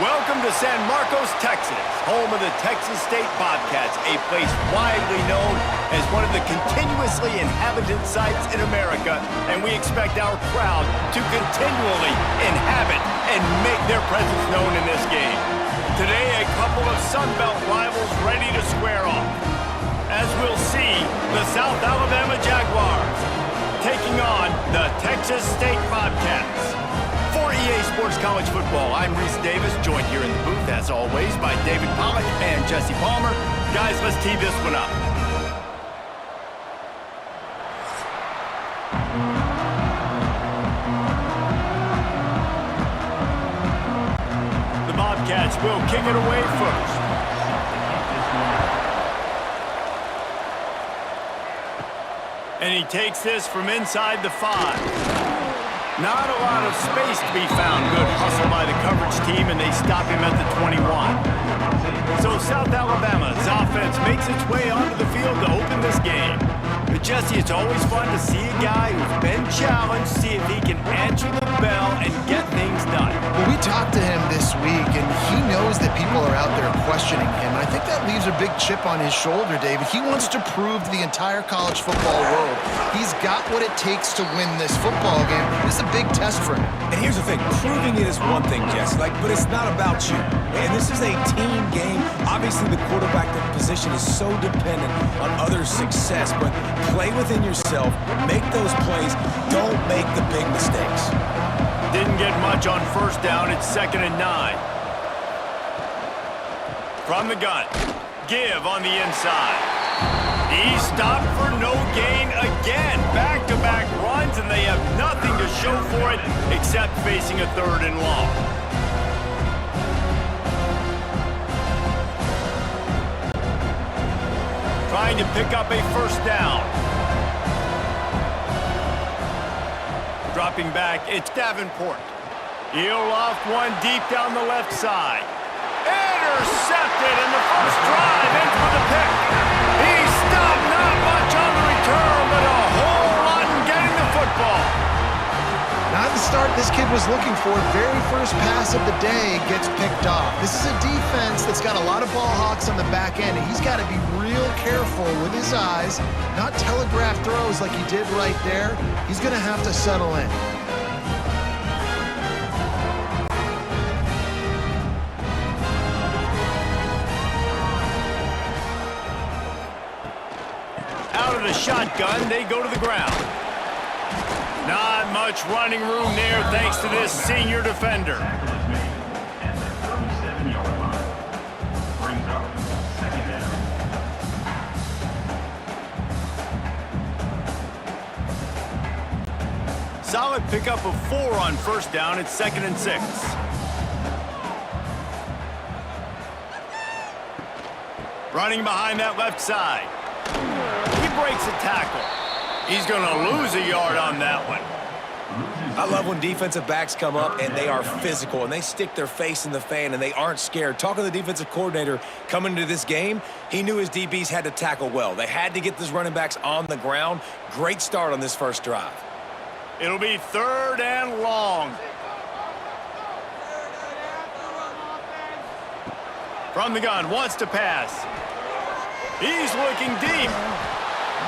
Welcome to San Marcos, Texas, home of the Texas State Bobcats, a place widely known as one of the continuously inhabited sites in America, and we expect our crowd to continually inhabit and make their presence known in this game. Today, a couple of Sun Belt rivals ready to square off. As we'll see, the South Alabama Jaguars taking on the Texas State Bobcats. For EA Sports College Football, I'm Reese Davis, joined here in the booth, as always, by David Pollack and Jesse Palmer. Guys, let's tee this one up. The Bobcats will kick it away first. And he takes this from inside the 5. Not a lot of space to be found. Good hustle by the coverage team, and they stop him at the 21. So South Alabama's offense makes its way onto the field to open this game. But Jesse, it's always fun to see a guy who's been challenged, see if he can answer the bell and get things done. Well, we talked to him this week, and he knows that people are out there questioning him. And I think that leaves a big chip on his shoulder, David. He wants to prove to the entire college football world he's got what it takes to win this football game. This is a big test for him. And here's the thing, proving it is one thing, Jess, but it's not about you. And this is a team game. Obviously, the quarterback position is so dependent on others' success, but play within yourself, make those plays, don't make the big mistakes. Didn't get much on first down. It's 2nd and 9. From the gun, give on the inside. He stopped for no gain again. Back-to-back runs, and they have nothing to show for it except facing a 3rd and long. Trying to pick up a first down. Dropping back, it's Davenport. He'll loft one deep down the left side. Intercepted, and the first drive ends with a pick. He stopped, not much on the return, but a whole lot in getting the football. Not the start this kid was looking for. Very first pass of the day gets picked off. This is a defense that's got a lot of ball hawks on the back end, and he's got to be real careful with his eyes, not telegraph throws like he did right there. He's going to have to settle in. Out of the shotgun, they go to the ground. Not much running room there thanks to this senior defender. Solid pickup of 4 on first down. It's 2nd and 6. Running behind that left side. He breaks a tackle. He's going to lose a yard on that one. I love when defensive backs come up and they are physical and they stick their face in the fan and they aren't scared. Talking to the defensive coordinator coming into this game, he knew his DBs had to tackle well. They had to get those running backs on the ground. Great start on this first drive. It'll be 3rd and long. From the gun, wants to pass. He's looking deep.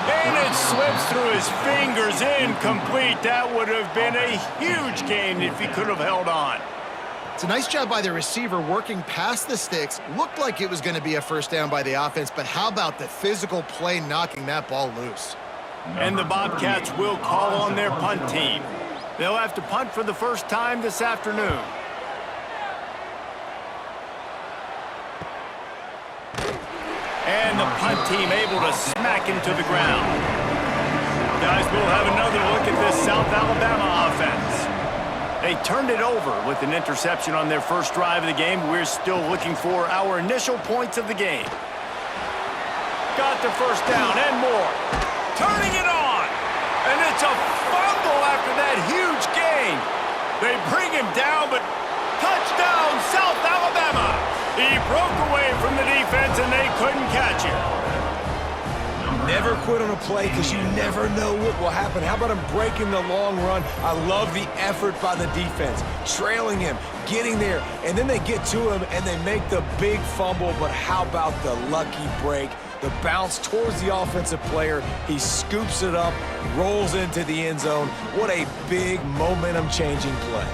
And it slips through his fingers, incomplete. That would have been a huge gain if he could have held on. It's a nice job by the receiver working past the sticks. Looked like it was going to be a first down by the offense, but how about the physical play knocking that ball loose? And the Bobcats will call on their punt team. They'll have to punt for the first time this afternoon. And the punt team able to smack him to the ground. Guys, we'll have another look at this South Alabama offense. They turned it over with an interception on their first drive of the game. We're still looking for our initial points of the game. Got the first down and more. Turning it on. And it's a fumble after that huge gain. They bring him down, but touchdown, South Alabama. He broke away from the defense, and they couldn't catch him. Never quit on a play because you never know what will happen. How about him breaking the long run? I love the effort by the defense. Trailing him, getting there, and then they get to him and they make the big fumble. But how about the lucky break? The bounce towards the offensive player. He scoops it up, rolls into the end zone. What a big momentum-changing play.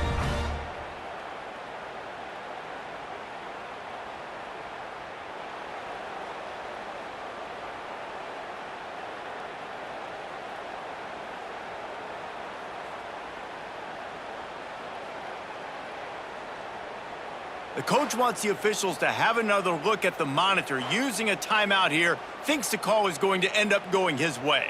The coach wants the officials to have another look at the monitor using a timeout here. Thinks the call is going to end up going his way.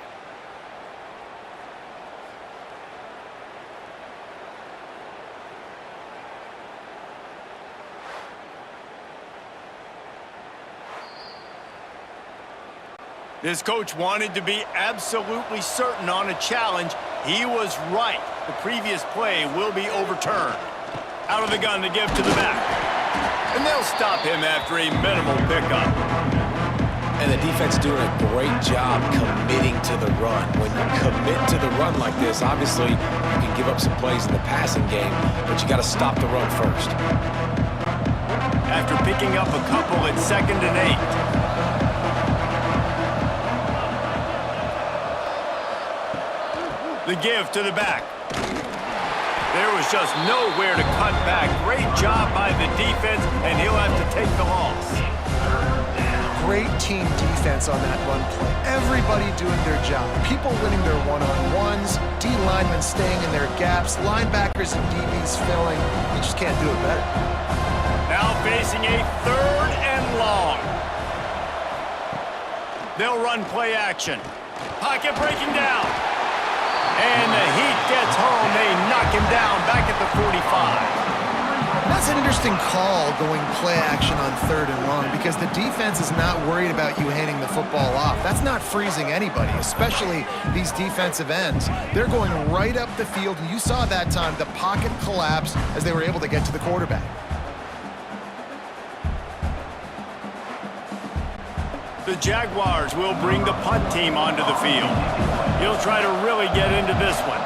This coach wanted to be absolutely certain on a challenge. He was right. The previous play will be overturned. Out of the gun to give to the back. And they'll stop him after a minimal pickup. And the defense doing a great job committing to the run. When you commit to the run like this, obviously you can give up some plays in the passing game, but you got to stop the run first. After picking up a couple at 2nd and 8. The give to the back. There was just nowhere to cut back. Great job by the defense, and he'll have to take the loss. Great team defense on that run play. Everybody doing their job. People winning their one-on-ones, D linemen staying in their gaps, linebackers and DBs filling. You just can't do it better. Now facing a 3rd and long. They'll run play action. Pocket breaking down. And the heat gets home. They knock him down back at the 45. That's an interesting call going play action on 3rd and long because the defense is not worried about you handing the football off. That's not freezing anybody, especially these defensive ends. They're going right up the field, and you saw that time the pocket collapse as they were able to get to the quarterback. The Jaguars will bring the punt team onto the field. He'll try to really get into this one.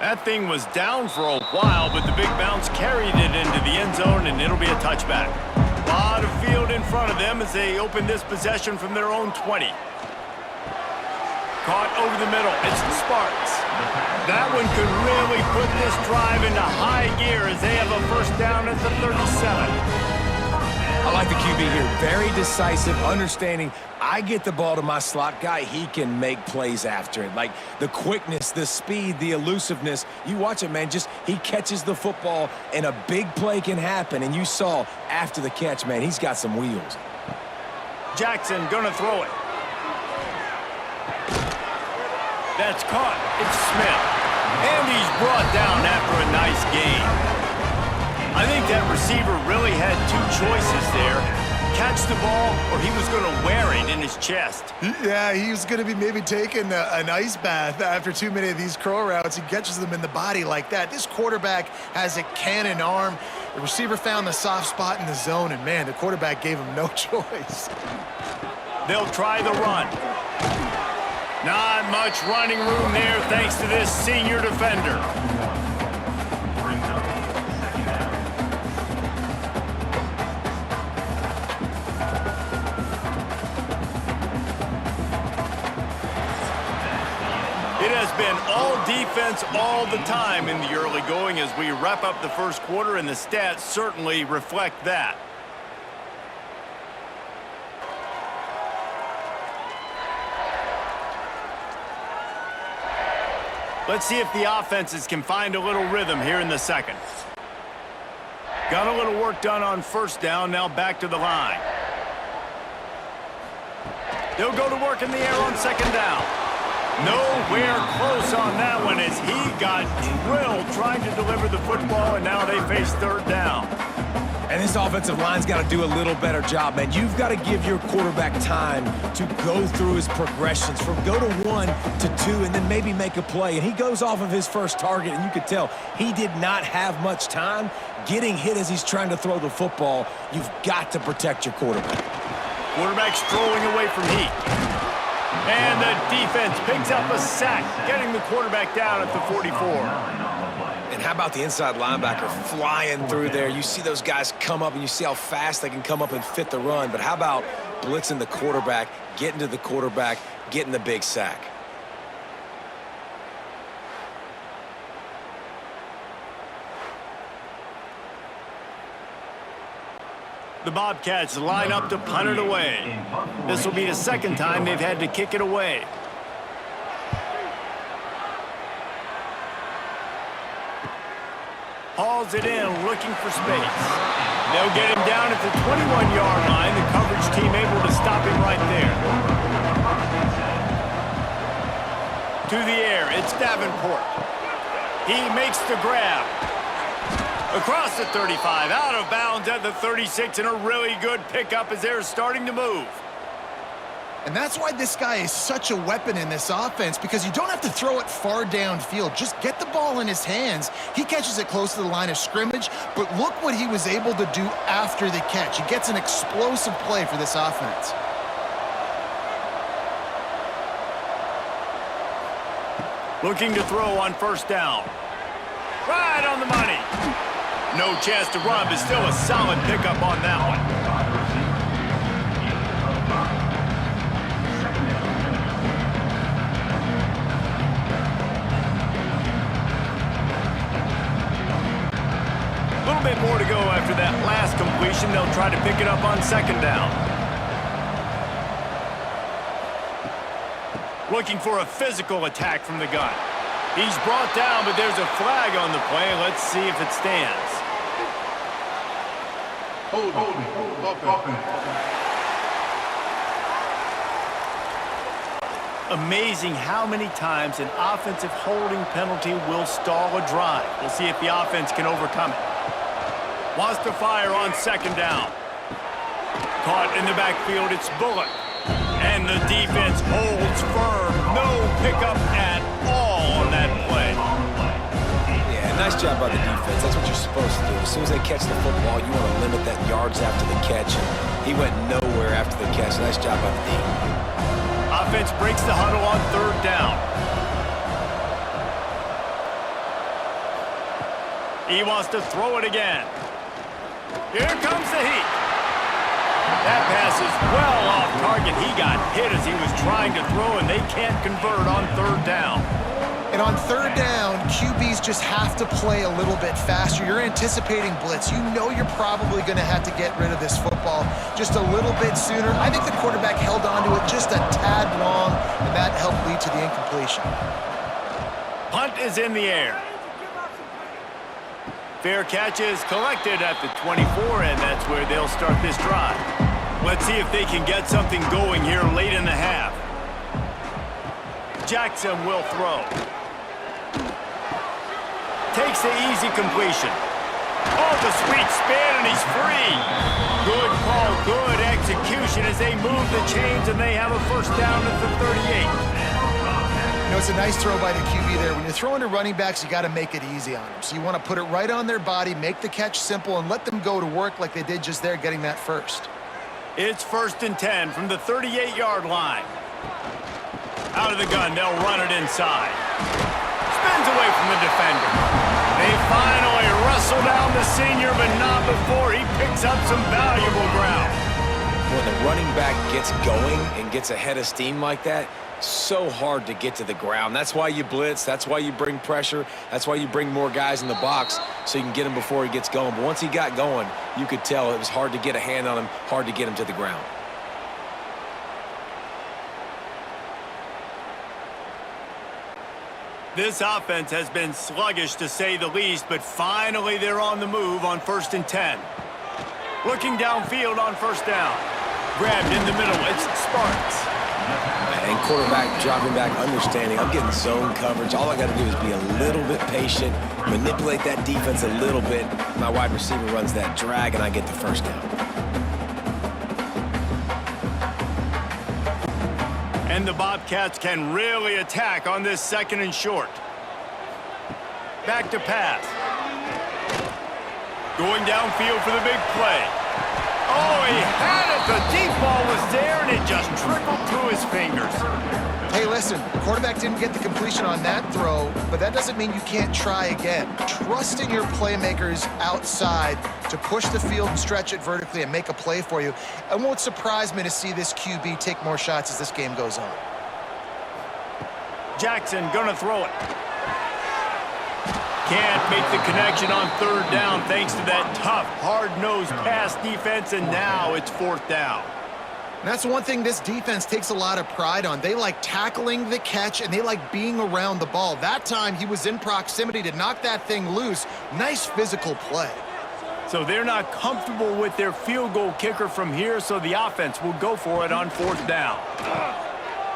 That thing was down for a while, but the big bounce carried it into the end zone, and it'll be a touchback. A lot of field in front of them as they open this possession from their own 20. Caught over the middle. It's the Sparks. That one could really put this drive into high gear as they have a first down at the 37. I like the QB here. Very decisive, understanding I get the ball to my slot guy, he can make plays after it. Like the quickness, the speed, the elusiveness. You watch it, man. Just he catches the football and a big play can happen. And you saw after the catch, man, he's got some wheels. Jackson gonna throw it. That's caught. It's Smith. And he's brought down after a nice gain. I think that receiver really had 2 choices there. Catch the ball, or he was going to wear it in his chest. Yeah, he was going to be maybe taking an ice bath after too many of these curl routes. He catches them in the body like that. This quarterback has a cannon arm. The receiver found the soft spot in the zone, and, man, the quarterback gave him no choice. They'll try the run. Not much running room there thanks to this senior defender. It has been all defense all the time in the early going as we wrap up the first quarter, and the stats certainly reflect that. Let's see if the offenses can find a little rhythm here in the second. Got a little work done on first down, now back to the line. They'll go to work in the air on second down. Nowhere close on that one as he got drilled trying to deliver the football, and now they face third down. And this offensive line's got to do a little better job, man. You've got to give your quarterback time to go through his progressions from go to 1 to 2 and then maybe make a play. And he goes off of his first target, and you could tell he did not have much time getting hit as he's trying to throw the football. You've got to protect your quarterback. Quarterback strolling away from heat. And the defense picks up a sack, getting the quarterback down at the 44. And how about the inside linebacker flying through there? You see those guys come up, and you see how fast they can come up and fit the run. But how about blitzing the quarterback, getting to the quarterback, getting the big sack? The Bobcats line up to punt it away. This will be the second time they've had to kick it away. Hauls it in, looking for space. They'll get him down at the 21-yard line. The coverage team able to stop him right there. To the air, it's Davenport. He makes the grab. Across the 35, out of bounds at the 36, and a really good pickup as they're starting to move. And that's why this guy is such a weapon in this offense, because you don't have to throw it far downfield. Just get the ball in his hands. He catches it close to the line of scrimmage, but look what he was able to do after the catch. He gets an explosive play for this offense. Looking to throw on first down. Right on the money. No chance to run, but still a solid pickup on that one. A little bit more to go after that last completion. They'll try to pick it up on second down. Looking for a physical attack from the gun. He's brought down, but there's a flag on the play. Let's see if it stands. Amazing how many times an offensive holding penalty will stall a drive. We'll see if the offense can overcome it. Wants to fire on second down. Caught in the backfield, it's Bullock. And the defense holds firm. No pickup at all on that play. Yeah, nice job by the defense. That's what you're supposed to do. As soon as they catch the football, you want to limit that yards after the catch. And he went nowhere after the catch. Nice job by the team. Offense breaks the huddle on third down. He wants to throw it again. Here comes the heat. That pass is well off target. He got hit as he was trying to throw, and they can't convert on third down. And on third down, QBs just have to play a little bit faster. You're anticipating blitz. You know you're probably going to have to get rid of this football just a little bit sooner. I think the quarterback held on to it just a tad long, and that helped lead to the incompletion. Punt is in the air. Fair catch is collected at the 24, and that's where they'll start this drive. Let's see if they can get something going here late in the half. Jackson will throw. Takes the easy completion. Oh, the sweet spin, and he's free. Good call, good execution as they move the chains, and they have a first down at the 38. You know, it's a nice throw by the QB there. When you're throwing to running backs, you got to make it easy on them. So you want to put it right on their body, make the catch simple, and let them go to work like they did just there, getting that first. It's 1st and 10 from the 38-yard line. Out of the gun, they'll run it inside. Spins away from the defender. They finally wrestle down the senior, but not before he picks up some valuable ground. When the running back gets going and gets ahead of steam like that, so hard to get to the ground. That's why you blitz. That's why you bring pressure. That's why you bring more guys in the box so you can get him before he gets going. But once he got going, you could tell it was hard to get a hand on him, hard to get him to the ground. This offense has been sluggish to say the least, but finally they're on the move on 1st and 10. Looking downfield on first down. Grabbed in the middle, it's Sparks. and quarterback dropping back, understanding I'm getting zone coverage. All I got to do is be a little bit patient, manipulate that defense a little bit. My wide receiver runs that drag, and I get the first down. And the Bobcats can really attack on this 2nd and short. Back to pass. Going downfield for the big play. Oh, he had it. The deep ball was there, and it just trickled through his fingers. Hey, listen, quarterback didn't get the completion on that throw, but that doesn't mean you can't try again. Trusting your playmakers outside to push the field and stretch it vertically and make a play for you. It won't surprise me to see this QB take more shots as this game goes on. Jackson gonna throw it. Can't make the connection on 3rd down thanks to that tough, hard-nosed pass defense, and now it's 4th down. And that's one thing this defense takes a lot of pride on. They like tackling the catch, and they like being around the ball. That time, he was in proximity to knock that thing loose. Nice physical play. So they're not comfortable with their field goal kicker from here, so the offense will go for it on 4th down.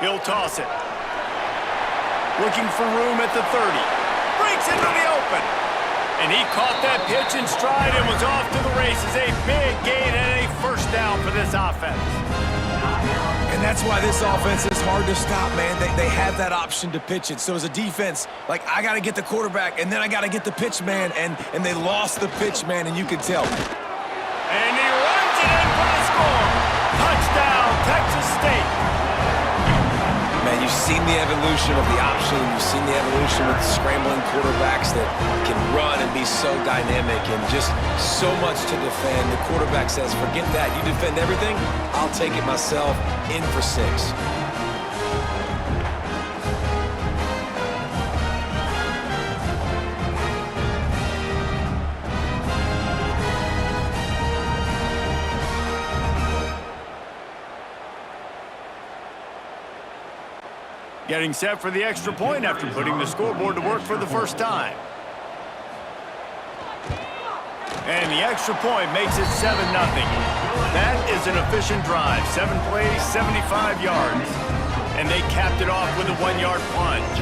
He'll toss it. Looking for room at the 30. Breaks into the open. And he caught that pitch in stride and was off to the races. A big gain and a 1st down for this offense. And that's why this offense is hard to stop, man. They have that option to pitch it. So as a defense, like, I got to get the quarterback, and then I got to get the pitch man, and they lost the pitch man, and you can tell. And he runs it in for the score. Touchdown, Texas State. Man, you've seen the evolution of the option. You've seen the evolution with scrambling quarterbacks that can run and be so dynamic and just so much to defend. The quarterback says, forget that. You defend everything, I'll take it myself. In for 6. Getting set for the extra point after putting the scoreboard to work for the first time. And the extra point makes it 7-0. That is an efficient drive. 7 plays, 75 yards. And they capped it off with a 1-yard plunge.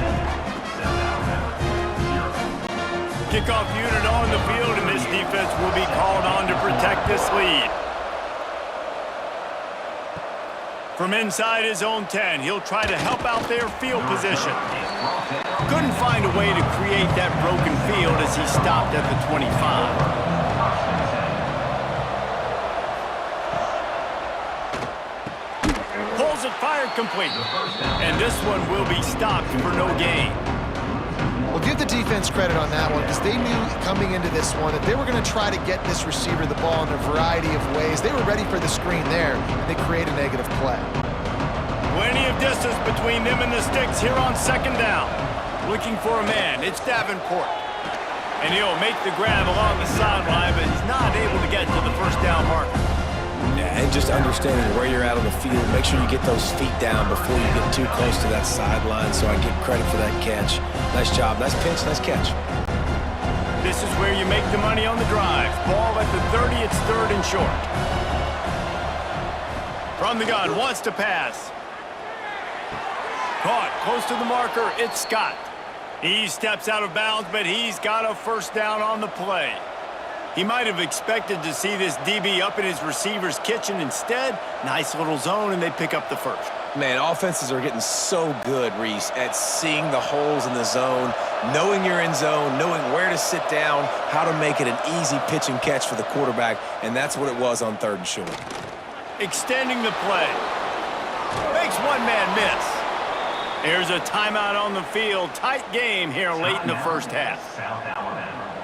Kickoff unit on the field, and this defense will be called on to protect this lead. From inside his own 10, he'll try to help out their field position. Couldn't find a way to create that broken field as he stopped at the 25. Pulls it, fired complete. And this one will be stopped for no gain. Well, give the defense credit on that one because they knew coming into this one that they were going to try to get this receiver the ball in a variety of ways. They were ready for the screen there, and they create a negative play. Plenty of distance between them and the sticks here on 2nd down. Looking for a man. It's Davenport. And he'll make the grab along the sideline, but he's not able to get to the 1st down marker. Yeah, and just understanding where you're at on the field. Make sure you get those feet down before you get too close to that sideline, so I get credit for that catch. Nice job. Nice pinch. Nice catch. This is where you make the money on the drive. Ball at the 30. It's 3rd and short. From the gun. Wants to pass. Caught. Close to the marker. It's Scott. He steps out of bounds, but he's got a 1st down on the play. He might have expected to see this DB up in his receiver's kitchen. Instead, nice little zone, and they pick up the 1st. Man, offenses are getting so good, Reese, at seeing the holes in the zone, knowing you're in zone, knowing where to sit down, how to make it an easy pitch and catch for the quarterback, and that's what it was on 3rd and short. Extending the play. Makes one man miss. There's a timeout on the field. Tight game here late in the 1st half.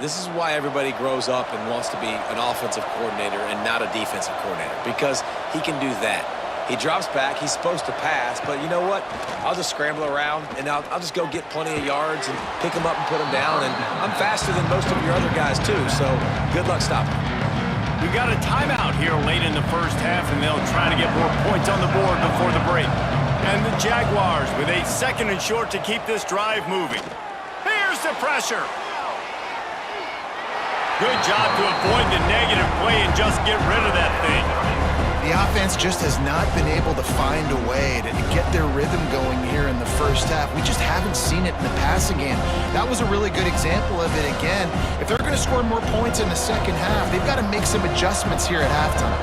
This is why everybody grows up and wants to be an offensive coordinator and not a defensive coordinator, because he can do that. He drops back. He's supposed to pass, but you know what? I'll just scramble around, and I'll just go get plenty of yards and pick them up and put them down, and I'm faster than most of your other guys, too, so good luck stopping. We've got a timeout here late in the 1st half, and they'll try to get more points on the board before the break. And the Jaguars with a 2nd and short to keep this drive moving. Here's the pressure. Good job to avoid the negative play and just get rid of that thing. The offense just has not been able to find a way to get their rhythm going here in the first half. We just haven't seen it in the passing game. That was a really good example of it again. If they're going to score more points in the second half, they've got to make some adjustments here at halftime.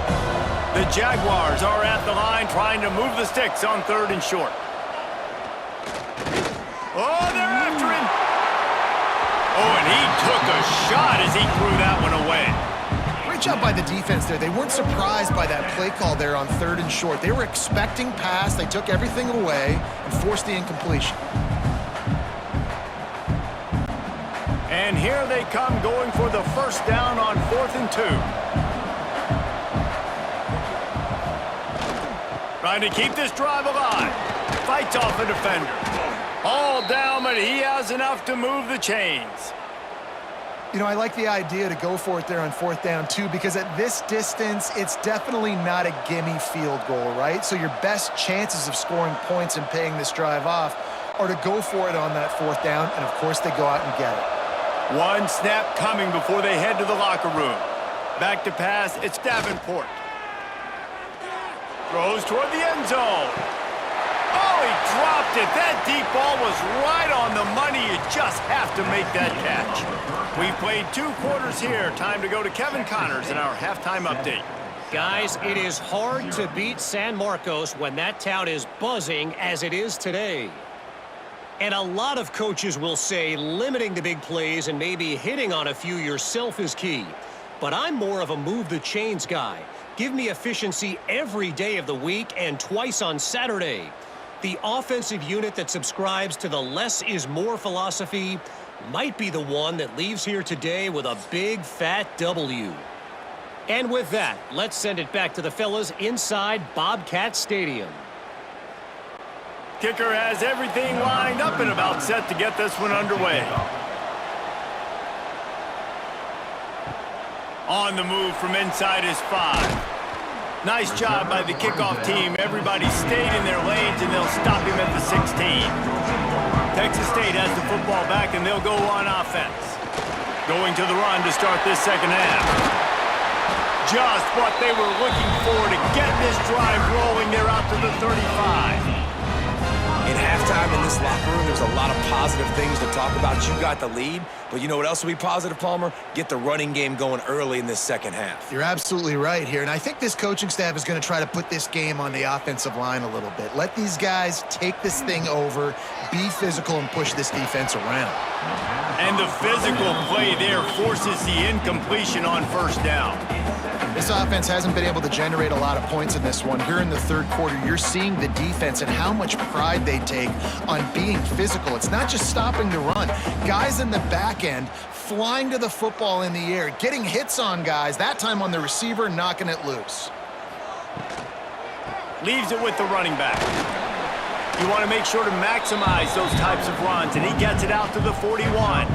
The Jaguars are at the line trying to move the sticks on 3rd and short. Oh, they're after him. Oh, and he took a shot as he threw that one away. Great job by the defense there. They weren't surprised by that play call there on 3rd and short. They were expecting pass. They took everything away and forced the incompletion. And here they come going for the first down on 4th and 2. Trying to keep this drive alive. Fights off a defender. All down, but he has enough to move the chains. You know, I like the idea to go for it there on 4th down, too, because at this distance, it's definitely not a gimme field goal, right? So your best chances of scoring points and paying this drive off are to go for it on that 4th down, and, of course, they go out and get it. One snap coming before they head to the locker room. Back to pass, it's Davenport. Throws toward the end zone. Oh, he dropped it. That deep ball was right on the money. You just have to make that catch. We've played 2 quarters here. Time to go to Kevin Connors in our halftime update. Guys, it is hard to beat San Marcos when that town is buzzing as it is today. And a lot of coaches will say limiting the big plays and maybe hitting on a few yourself is key. But I'm more of a move the chains guy. Give me efficiency every day of the week and twice on Saturday. The offensive unit that subscribes to the less is more philosophy might be the one that leaves here today with a big fat W. And with that, let's send it back to the fellas inside Bobcats Stadium. Kicker has everything lined up and about set to get this one underway. On the move from inside his 5. Nice job by the kickoff team. Everybody stayed in their lanes, and they'll stop him at the 16. Texas State has the football back, and they'll go on offense. Going to the run to start this second half. Just what they were looking for to get this drive rolling. They're out to the 35. In halftime in this locker room, there's a lot of positive things to talk about. You got the lead, but you know what else will be positive, Palmer? Get the running game going early in this second half. You're absolutely right here, and I think this coaching staff is going to try to put this game on the offensive line a little bit. Let these guys take this thing over, be physical, and push this defense around. And the physical play there forces the incompletion on 1st down. This offense hasn't been able to generate a lot of points in this one. Here in the 3rd quarter, you're seeing the defense and how much pride they take on being physical. It's not just stopping the run. Guys in the back end flying to the football in the air, getting hits on guys, that time on the receiver, knocking it loose. Leaves it with the running back. You want to make sure to maximize those types of runs, and he gets it out to the 41.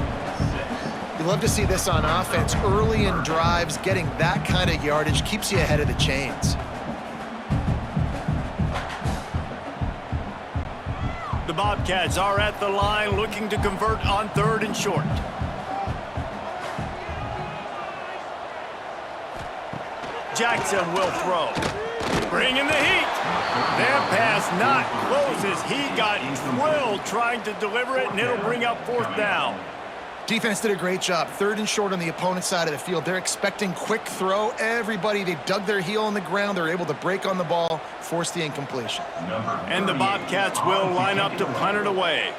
You love to see this on offense. Early in drives, getting that kind of yardage keeps you ahead of the chains. The Bobcats are at the line looking to convert on 3rd and short. Jackson will throw. Bringing the heat. That pass not close as he got drilled trying to deliver it, and it'll bring up 4th down. Defense did a great job. 3rd and short on the opponent's side of the field. They're expecting quick throw. Everybody, they dug their heel on the ground. They're able to break on the ball, force the incompletion. And the Bobcats will line up to punt it away.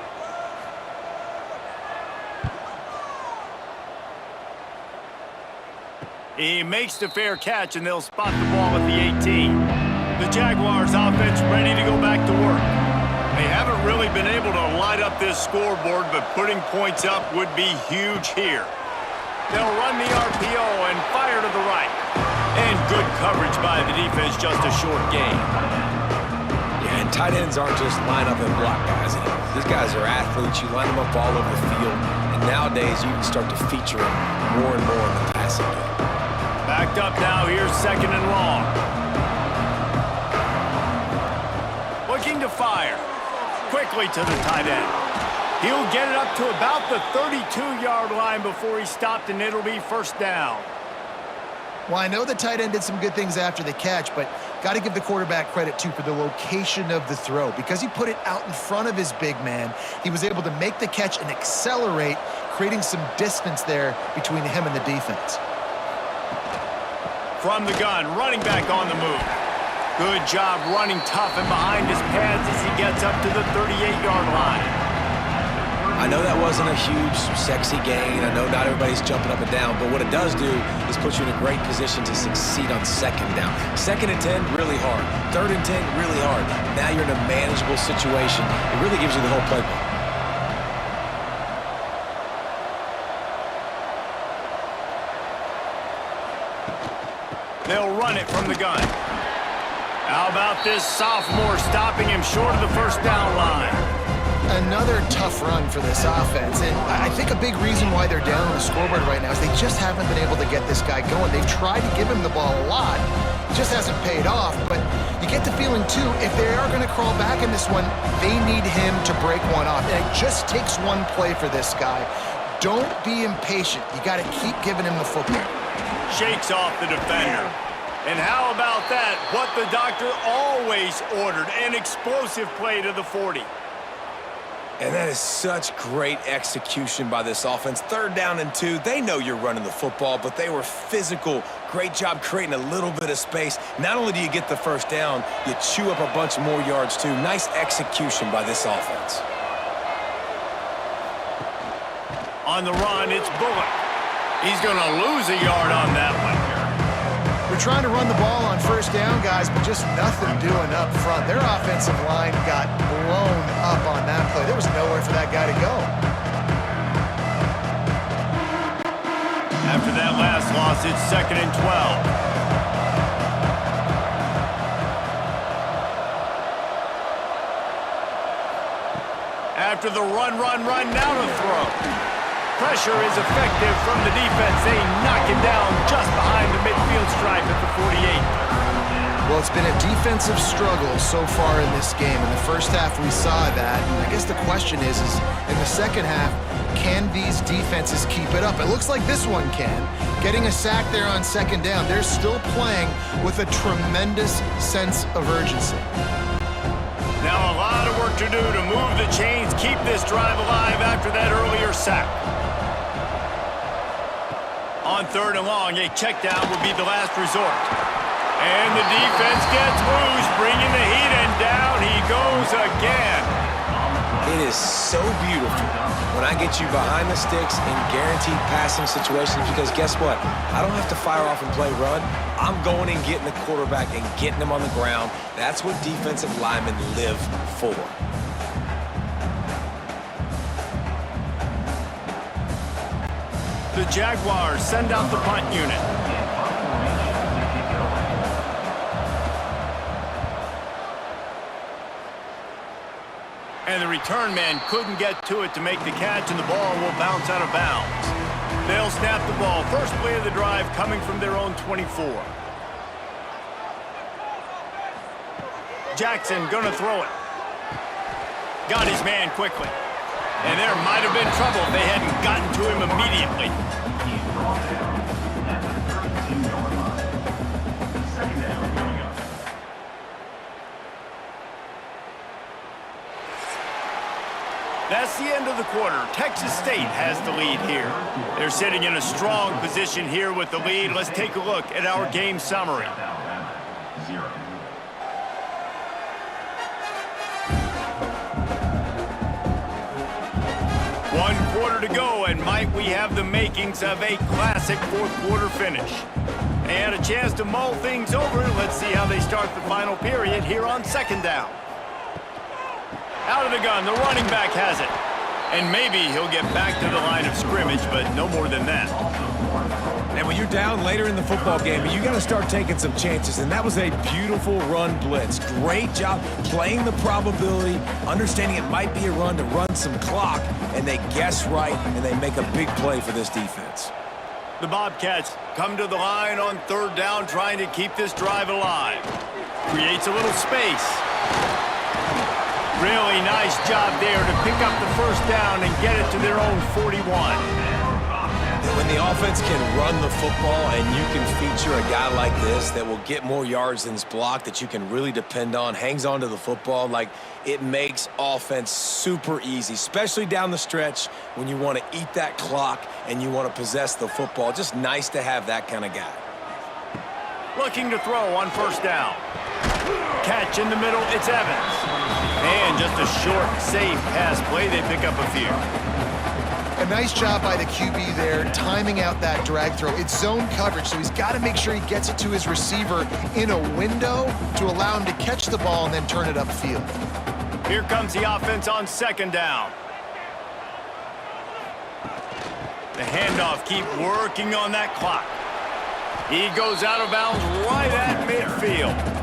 He makes the fair catch, and they'll spot the ball at the 18. The Jaguars offense ready to go back to work. They haven't really been able to light up this scoreboard, but putting points up would be huge here. They'll run the RPO and fire to the right. And good coverage by the defense, just a short gain. Yeah, and tight ends aren't just line up and block guys anymore. These guys are athletes. You line them up all over the field. And nowadays, you can start to feature them more and more in the passing game. Backed up now, here's 2nd and long. Looking to fire. Quickly to the tight end. He'll get it up to about the 32-yard line before he stopped, and it'll be 1st down. Well, I know the tight end did some good things after the catch, but got to give the quarterback credit, too, for the location of the throw. Because he put it out in front of his big man, he was able to make the catch and accelerate, creating some distance there between him and the defense. From the gun, running back on the move. Good job running tough and behind his pads as he gets up to the 38-yard line. I know that wasn't a huge, sexy gain. I know not everybody's jumping up and down, but what it does do is put you in a great position to succeed on second down. 2nd and 10, really hard. 3rd and 10, really hard. Now you're in a manageable situation. It really gives you the whole playbook. They'll run it from the gun. How about this sophomore stopping him short of the first down line? Another tough run for this offense, and I think a big reason why they're down on the scoreboard right now is they just haven't been able to get this guy going. They've tried to give him the ball a lot. It just hasn't paid off, but you get the feeling, too, if they are going to crawl back in this one, they need him to break one off. And it just takes one play for this guy. Don't be impatient. You got to keep giving him the football. Shakes off the defender. And how about that? What the doctor always ordered, an explosive play to the 40. And that is such great execution by this offense. 3rd down and 2. They know you're running the football, but they were physical. Great job creating a little bit of space. Not only do you get the first down, you chew up a bunch more yards, too. Nice execution by this offense. On the run, it's Bullock. He's going to lose a yard on that one. They're trying to run the ball on first down, guys, but just nothing doing up front. Their offensive line got blown up on that play. There was nowhere for that guy to go. After that last loss, it's 2nd and 12. After the run, now to throw. Pressure is effective from the defense. They knock him down just behind the midfield stripe at the 48. Well, it's been a defensive struggle so far in this game. In the first half, we saw that. And I guess the question is in the second half, can these defenses keep it up? It looks like this one can. Getting a sack there on 2nd down. They're still playing with a tremendous sense of urgency. Now a lot of work to do to move the chains, keep this drive alive after that earlier sack. On 3rd and long, a check down would be the last resort. And the defense gets loose, bringing the heat, and down he goes again. It is so beautiful when I get you behind the sticks in guaranteed passing situations because guess what? I don't have to fire off and play run. I'm going and getting the quarterback and getting him on the ground. That's what defensive linemen live for. The Jaguars send out the punt unit. And the return man couldn't get to it to make the catch, and the ball will bounce out of bounds. They'll snap the ball. First play of the drive coming from their own 24. Jackson gonna throw it. Got his man quickly. And there might have been trouble if they hadn't gotten to him immediately. That's the end of the quarter. Texas State has the lead here. They're sitting in a strong position here with the lead. Let's take a look at our game summary. One quarter to go, and might we have the makings of a classic fourth quarter finish. They had a chance to mull things over. Let's see how they start the final period here on 2nd down. Out of the gun, the running back has it. And maybe he'll get back to the line of scrimmage, but no more than that. And when you're down later in the football game, you got to start taking some chances. And that was a beautiful run blitz. Great job playing the probability, understanding it might be a run to run some clock, and they guess right, and they make a big play for this defense. The Bobcats come to the line on 3rd down, trying to keep this drive alive. Creates a little space. Really nice job there to pick up the first down and get it to their own 41. When the offense can run the football and you can feature a guy like this that will get more yards than his block, that you can really depend on, hangs on to the football, like, it makes offense super easy, especially down the stretch when you want to eat that clock and you want to possess the football. Just nice to have that kind of guy. Looking to throw on first down. Catch in the middle, it's Evans. And just a short, safe pass play, they pick up a few. A nice job by the QB there, timing out that drag throw. It's zone coverage, so he's got to make sure he gets it to his receiver in a window to allow him to catch the ball and then turn it upfield. Here comes the offense on second down. The handoff, keep working on that clock. He goes out of bounds right at midfield.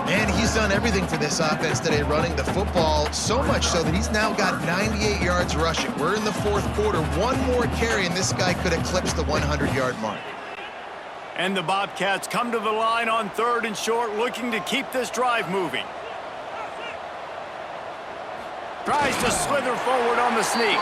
And he's done everything for this offense today, running the football, so much so that he's now got 98 yards rushing. We're in the fourth quarter. One more carry, and this guy could eclipse the 100-yard mark. And the Bobcats come to the line on third and short, looking to keep this drive moving. Tries to slither forward on the sneak.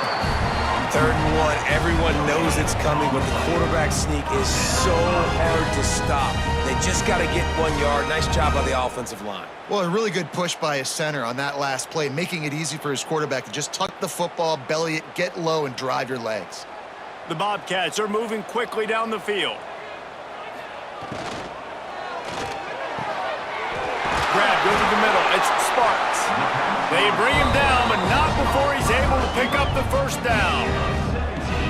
3rd and 1, everyone knows it's coming, but the quarterback sneak is so hard to stop. They just got to get 1 yard. Nice job by the offensive line. Well, a really good push by his center on that last play, making it easy for his quarterback to just tuck the football, belly it, get low, and drive your legs. The Bobcats are moving quickly down the field. Grabbed over the middle. It's Sparks. They bring him down, but not before he's able to pick up the first down.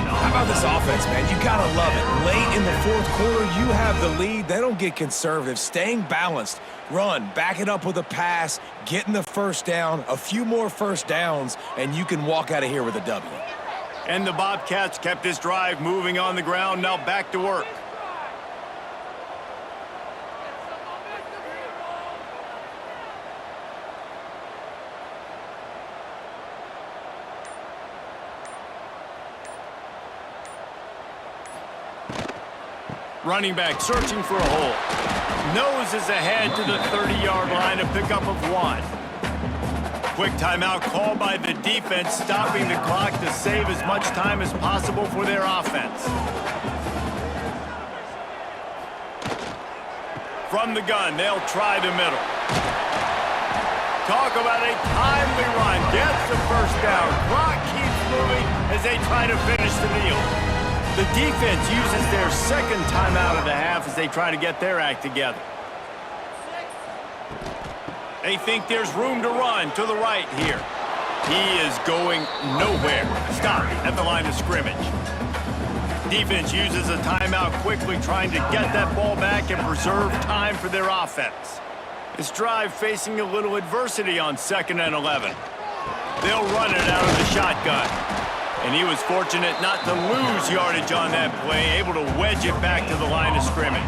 How about this offense, man? You got to love it. Late in the fourth quarter, you have the lead. They don't get conservative. Staying balanced. Run, back it up with a pass, getting the first down, a few more first downs, and you can walk out of here with a W. And the Bobcats kept this drive moving on the ground. Now back to work. Running back searching for a hole. Noses ahead to the 30-yard line, a pickup of 1. Quick timeout called by the defense, stopping the clock to save as much time as possible for their offense. From the gun, they'll try the middle. Talk about a timely run. Gets the first down. Clock keeps moving as they try to finish the deal. The defense uses their second timeout of the half as they try to get their act together. They think there's room to run to the right here. He is going nowhere. Stop at the line of scrimmage. Defense uses a timeout quickly, trying to get that ball back and preserve time for their offense. This drive facing a little adversity on 2nd and 11. They'll run it out of the shotgun. And he was fortunate not to lose yardage on that play, able to wedge it back to the line of scrimmage.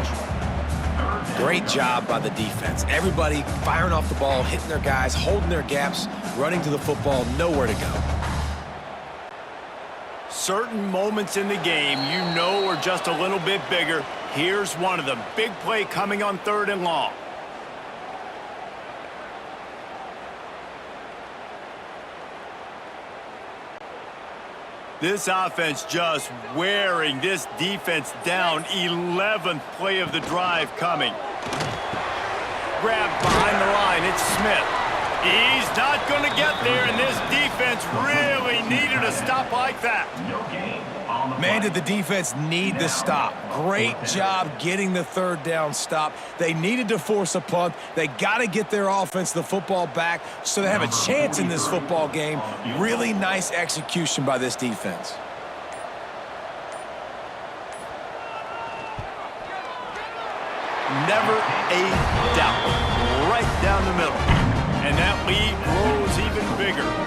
Great job by the defense. Everybody firing off the ball, hitting their guys, holding their gaps, running to the football, nowhere to go. Certain moments in the game you know are just a little bit bigger. Here's one of them. Big play coming on 3rd and long. This offense just wearing this defense down. 11th play of the drive coming. Grabbed behind the line. It's Smith. He's not going to get there, and this defense really needed a stop like that. Man, did the defense need the stop. Great job getting the 3rd down stop. They needed to force a punt. They got to get their offense the football back so they have a chance in this football game. Really nice execution by this defense. Never a doubt. Right down the middle. And that lead grows even bigger.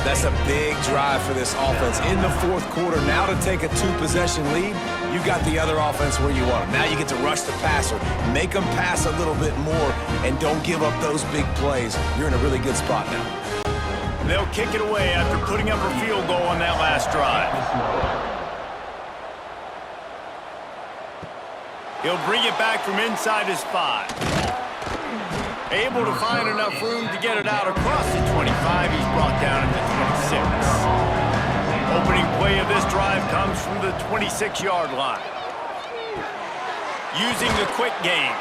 That's a big drive for this offense in the fourth quarter. Now to take a 2-possession lead, you got the other offense where you want them. Now you get to rush the passer, make them pass a little bit more, and don't give up those big plays. You're in a really good spot now. They'll kick it away after putting up a field goal on that last drive. He'll bring it back from inside his 5. Able to find enough room to get it out across the 25. He's brought down at the 26. opening play of this drive comes from the 26-yard line. Using the quick game.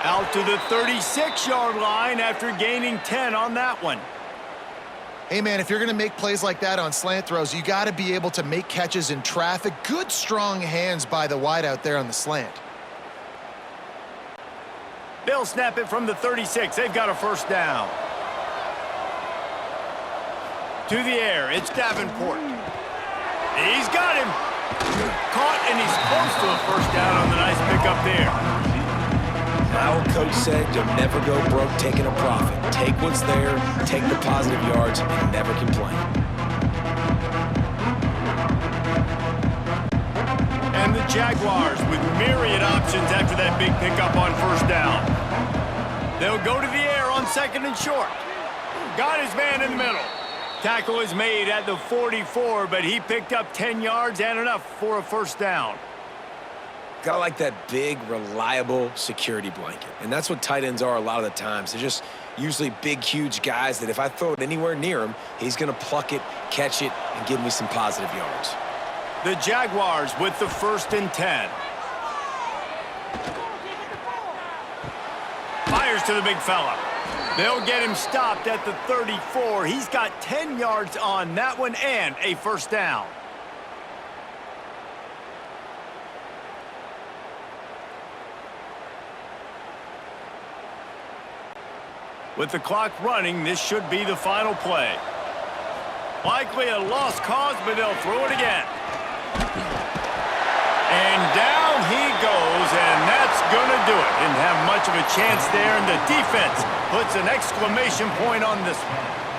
Out to the 36-yard line after gaining 10 on that one. Hey, man, if you're going to make plays like that on slant throws, you got to be able to make catches in traffic. Good, strong hands by the wide out there on the slant. They'll snap it from the 36. They've got a first down. To the air, it's Davenport. He's got him. Caught, and he's close to a first down on the nice pickup there. My old coach said you'll never go broke taking a profit. Take what's there, take the positive yards, and never complain. And the Jaguars with myriad options after that big pickup on first down. They'll go to the air on second and short. Got his man in the middle. Tackle is made at the 44, but he picked up 10 yards and enough for a first down. Gotta like that big, reliable security blanket. And that's what tight ends are a lot of the times. They're just usually big, huge guys that if I throw it anywhere near him, he's gonna pluck it, catch it, and give me some positive yards. The Jaguars with the 1st and 10. Fires to the big fella. They'll get him stopped at the 34. He's got 10 yards on that one and a first down. With the clock running, this should be the final play. Likely a lost cause, but they'll throw it again. And down he goes, and that's going to do it. Didn't have much of a chance there, and the defense puts an exclamation point on this one.